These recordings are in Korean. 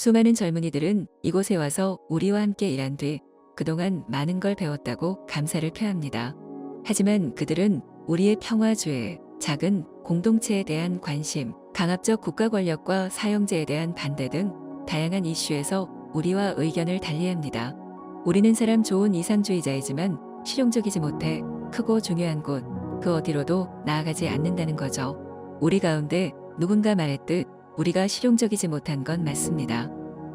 수많은 젊은이들은 이곳에 와서 우리와 함께 일한 뒤 그동안 많은 걸 배웠다고 감사를 표합니다. 하지만 그들은 우리의 평화주의, 작은 공동체에 대한 관심, 강압적 국가 권력과 사형제에 대한 반대 등 다양한 이슈에서 우리와 의견을 달리합니다. 우리는 사람 좋은 이상주의자이지만 실용적이지 못해 크고 중요한 곳, 그 어디로도 나아가지 않는다는 거죠. 우리 가운데 누군가 말했듯 우리가 실용적이지 못한 건 맞습니다.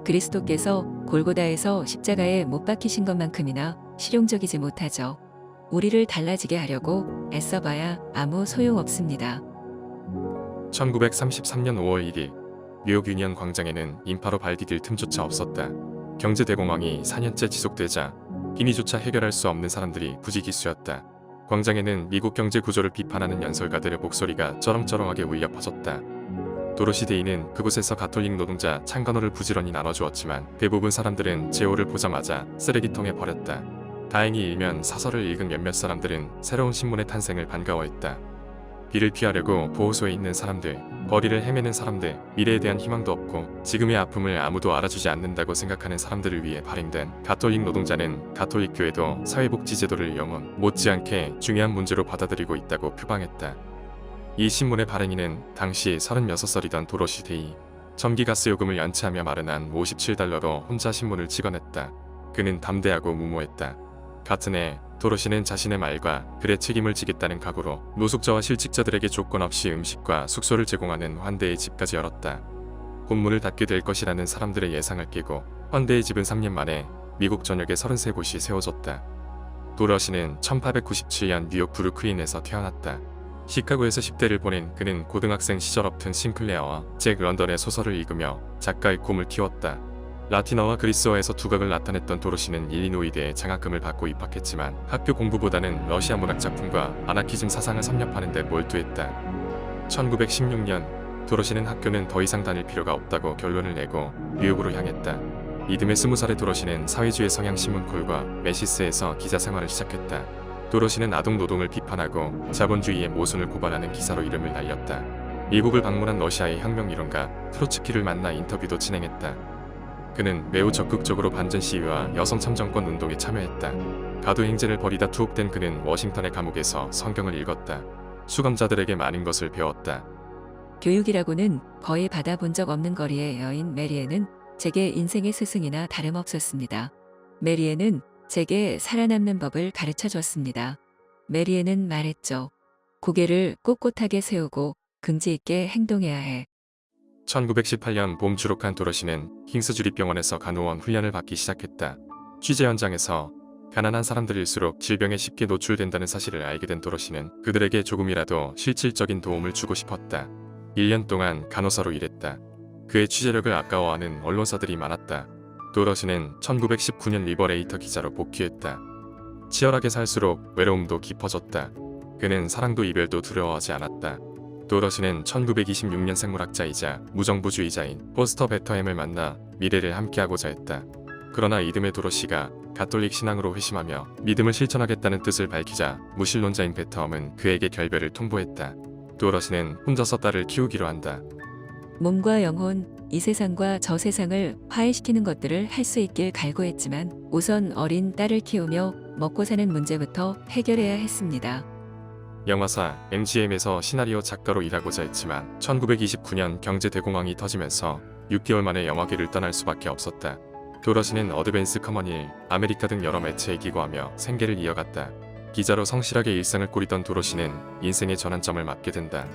그리스도께서 골고다에서 십자가에 못 박히신 것만큼이나 실용적이지 못하죠. 우리를 달라지게 하려고 애써봐야 아무 소용없습니다. 1933년 5월 1일 뉴욕 유니언 광장에는 인파로 발 디딜 틈조차 없었다. 경제 대공황이 4년째 지속되자 비니조차 해결할 수 없는 사람들이 부지기수였다. 광장에는 미국 경제 구조를 비판하는 연설가들의 목소리가 쩌렁쩌렁하게 울려 퍼졌다. 도로시 데이는 그곳에서 가톨릭 노동자 창간호를 부지런히 나눠주었지만 대부분 사람들은 제호를 보자마자 쓰레기통에 버렸다. 다행히 일면 사설을 읽은 몇몇 사람들은 새로운 신문의 탄생을 반가워했다. 비를 피하려고 보호소에 있는 사람들, 거리를 헤매는 사람들, 미래에 대한 희망도 없고 지금의 아픔을 아무도 알아주지 않는다고 생각하는 사람들을 위해 발행된 가톨릭 노동자는 가톨릭 교회도 사회복지제도를 영원 못지않게 중요한 문제로 받아들이고 있다고 표방했다. 이 신문의 발행인은 당시 36살이던 도로시 데이. 전기가스 요금을 연체하며 마련한 $57로 혼자 신문을 찍어냈다. 그는 담대하고 무모했다. 같은 해 도로시는 자신의 말과 글에 책임을 지겠다는 각오로 노숙자와 실직자들에게 조건 없이 음식과 숙소를 제공하는 환대의 집까지 열었다. 본문을 닫게 될 것이라는 사람들의 예상을 깨고 환대의 집은 3년 만에 미국 전역에 33곳이 세워졌다. 도로시는 1897년 뉴욕 브루클린에서 태어났다. 시카고에서 10대를 보낸 그는 고등학생 시절 업튼 싱클레어와 잭 런던의 소설을 읽으며 작가의 꿈을 키웠다. 라틴어와 그리스어에서 두각을 나타냈던 도로시는 일리노이대에 장학금을 받고 입학했지만 학교 공부보다는 러시아 문학 작품과 아나키즘 사상을 섭렵하는 데 몰두했다. 1916년 도로시는 학교는 더 이상 다닐 필요가 없다고 결론을 내고 뉴욕으로 향했다. 이듬해 20살의 도로시는 사회주의 성향신문 콜과 메시스에서 기자 생활을 시작했다. 도로시는 아동 노동을 비판하고 자본주의의 모순을 고발하는 기사로 이름을 날렸다. 미국을 방문한 러시아의 혁명 이론가 트로츠키를 만나 인터뷰도 진행했다. 그는 매우 적극적으로 반전 시위와 여성 참정권 운동에 참여했다. 가두 행진을 벌이다 투옥된 그는 워싱턴의 감옥에서 성경을 읽었다. 수감자들에게 많은 것을 배웠다. 교육이라고는 거의 받아본 적 없는 거리의 여인 메리에는 제게 인생의 스승이나 다름없었습니다. 메리에는 제게 살아남는 법을 가르쳐 줬습니다. 메리에는 말했죠. 고개를 꼿꼿하게 세우고 긍지 있게 행동해야 해. 1918년 봄 졸업한 도로시는 킹스주립병원에서 간호원 훈련을 받기 시작했다. 취재 현장에서 가난한 사람들일수록 질병에 쉽게 노출된다는 사실을 알게 된 도로시는 그들에게 조금이라도 실질적인 도움을 주고 싶었다. 1년 동안 간호사로 일했다. 그의 취재력을 아까워하는 언론사들이 많았다. 도로시는 1919년 리버레이터 기자로 복귀했다. 치열하게 살수록 외로움도 깊어졌다. 그는 사랑도 이별도 두려워하지 않았다. 도로시는 1926년 생물학자이자 무정부주의자인 포스터 베터햄을 만나 미래를 함께하고자 했다. 그러나 이듬해 도로시가 가톨릭 신앙으로 회심하며 믿음을 실천하겠다는 뜻을 밝히자 무신론자인 베터햄은 그에게 결별을 통보했다. 도로시는 혼자서 딸을 키우기로 한다. 몸과 영혼, 이 세상과 저 세상을 화해시키는 것들을 할 수 있길 갈구했지만 우선 어린 딸을 키우며 먹고 사는 문제부터 해결해야 했습니다. 영화사 MGM에서 시나리오 작가로 일하고자 했지만 1929년 경제 대공황이 터지면서 6개월 만에 영화계를 떠날 수밖에 없었다. 도로시는 어드밴스 커머니일, 아메리카 등 여러 매체에 기고하며 생계를 이어갔다. 기자로 성실하게 일상을 꾸리던 도로시는 인생의 전환점을 맞게 된다.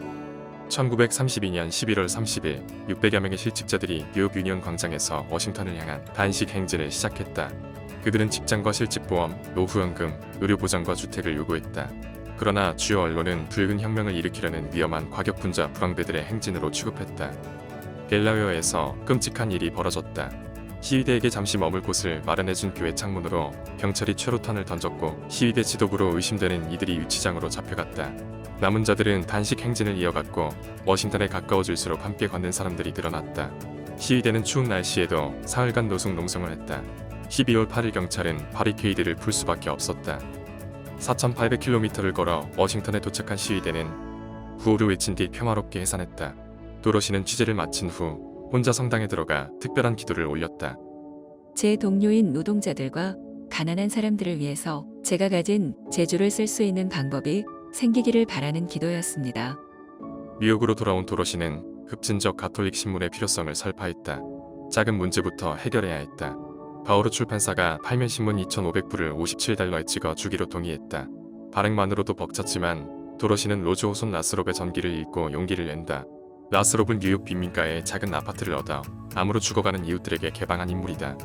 1932년 11월 30일 600여 명의 실직자들이 뉴욕 유니언 광장에서 워싱턴을 향한 단식 행진을 시작했다. 그들은 직장과 실직보험, 노후연금, 의료보장과 주택을 요구했다. 그러나 주요 언론은 붉은 혁명을 일으키려는 위험한 과격분자 불황배들의 행진으로 취급했다. 델라웨어에서 끔찍한 일이 벌어졌다. 시위대에게 잠시 머물 곳을 마련해준 교회 창문으로 경찰이 최루탄을 던졌고 시위대 지도부로 의심되는 이들이 유치장으로 잡혀갔다. 남은 자들은 단식 행진을 이어갔고 워싱턴에 가까워질수록 함께 걷는 사람들이 늘어났다. 시위대는 추운 날씨에도 사흘간 노숙 농성을 했다. 12월 8일 경찰은 바리케이드를 풀 수밖에 없었다. 4,800km를 걸어 워싱턴에 도착한 시위대는 구호를 외친 뒤 평화롭게 해산했다. 도로시는 취재를 마친 후 혼자 성당에 들어가 특별한 기도를 올렸다. 제 동료인 노동자들과 가난한 사람들을 위해서 제가 가진 재주를 쓸 수 있는 방법이 생기기를 바라는 기도였습니다. 뉴욕으로 돌아온 도로시는 급진적 가톨릭 신문의 필요성을 설파했다. 작은 문제부터 해결해야 했다. 바오르 출판사가 팔면 신문 2,500부를 $57에 찍어 주기로 동의했다. 발행만으로도 벅찼지만 도로시는 로즈 호손 라스롭의 전기를 읽고 용기를 낸다. 라스롭은 뉴욕 빈민가에 작은 아파트를 얻어 암으로 죽어가는 이웃들에게 개방한 인물이다.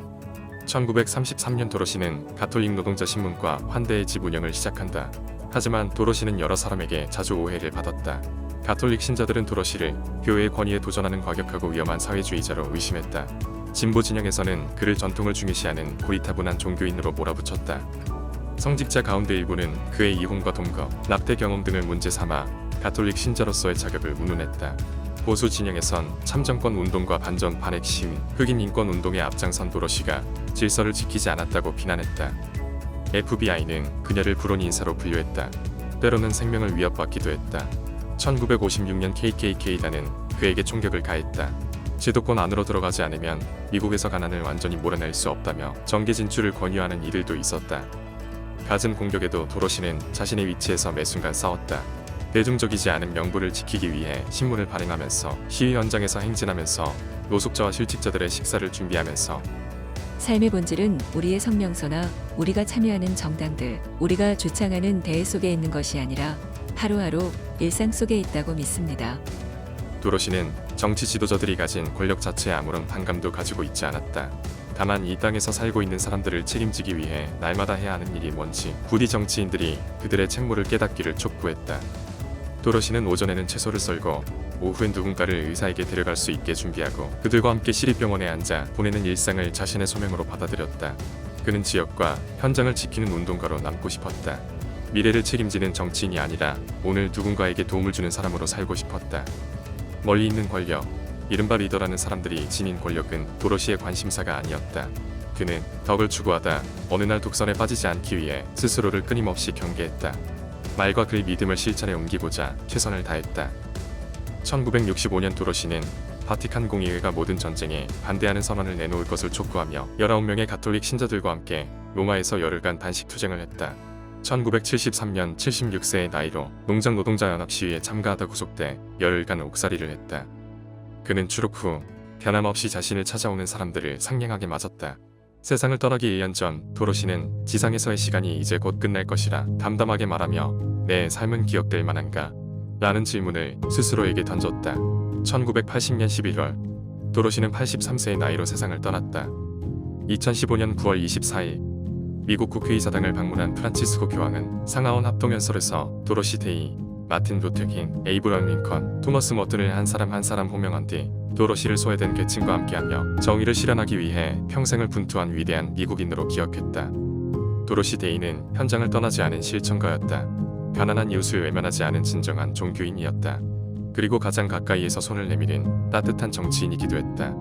1933년 도로시는 가톨릭 노동자 신문과 환대의 집 운영을 시작한다. 하지만 도로시는 여러 사람에게 자주 오해를 받았다. 가톨릭 신자들은 도로시를 교회의 권위에 도전하는 과격하고 위험한 사회주의자로 의심했다. 진보 진영에서는 그를 전통을 중요시하는 고리타분한 종교인으로 몰아붙였다. 성직자 가운데 일부는 그의 이혼과 동거, 납대 경험 등을 문제 삼아 가톨릭 신자로서의 자격을 운운했다. 보수 진영에선 참정권 운동과 반전 반핵 시위, 흑인 인권 운동에 앞장선 도로시가 질서를 지키지 않았다고 비난했다. FBI는 그녀를 불온 인사로 분류했다. 때로는 생명을 위협받기도 했다. 1956년 KKK단은 그에게 총격을 가했다. 지도권 안으로 들어가지 않으면 미국에서 가난을 완전히 몰아낼 수 없다며 정계 진출을 권유하는 이들도 있었다. 갖은 공격에도 도로시는 자신의 위치에서 매 순간 싸웠다. 대중적이지 않은 명분을 지키기 위해 신문을 발행하면서 시위 현장에서 행진하면서 노숙자와 실직자들의 식사를 준비하면서 삶의 본질은 우리의 성명서나 우리가 참여하는 정당들, 우리가 주창하는 대회 속에 있는 것이 아니라 하루하루 일상 속에 있다고 믿습니다. 도로시는 정치 지도자들이 가진 권력 자체에 아무런 반감도 가지고 있지 않았다. 다만 이 땅에서 살고 있는 사람들을 책임지기 위해 날마다 해야 하는 일이 뭔지 부디 정치인들이 그들의 책무를 깨닫기를 촉구했다. 도로시는 오전에는 채소를 썰고 오후엔 누군가를 의사에게 데려갈 수 있게 준비하고 그들과 함께 시립병원에 앉아 보내는 일상을 자신의 소명으로 받아들였다. 그는 지역과 현장을 지키는 운동가로 남고 싶었다. 미래를 책임지는 정치인이 아니라 오늘 누군가에게 도움을 주는 사람으로 살고 싶었다. 멀리 있는 권력, 이른바 리더라는 사람들이 지닌 권력은 도로시의 관심사가 아니었다. 그는 덕을 추구하다 어느 날 독선에 빠지지 않기 위해 스스로를 끊임없이 경계했다. 말과 글 믿음을 실천에 옮기고자 최선을 다했다. 1965년 도로시는 바티칸 공의회가 모든 전쟁에 반대하는 선언을 내놓을 것을 촉구하며 19명의 가톨릭 신자들과 함께 로마에서 열흘간 단식 투쟁을 했다. 1973년 76세의 나이로 농장 노동자 연합 시위에 참가하다 구속돼 열흘간 옥살이를 했다. 그는 추록 후 변함없이 자신을 찾아오는 사람들을 상냥하게 맞았다. 세상을 떠나기 1년 전 도로시는 지상에서의 시간이 이제 곧 끝날 것이라 담담하게 말하며 내 삶은 기억될 만한가? 라는 질문을 스스로에게 던졌다. 1980년 11월 도로시는 83세의 나이로 세상을 떠났다. 2015년 9월 24일 미국 국회의사당을 방문한 프란치스코 교황은 상하원 합동연설에서 도로시 데이, 마틴 루터 킹, 에이브러함 링컨, 토머스 머튼을 한 사람 한 사람 호명한 뒤 도로시를 소외된 계층과 함께하며 정의를 실현하기 위해 평생을 분투한 위대한 미국인으로 기억했다. 도로시 데이는 현장을 떠나지 않은 실천가였다. 가난한 이웃을 외면하지 않은 진정한 종교인이었다. 그리고 가장 가까이에서 손을 내미는 따뜻한 정치인이기도 했다.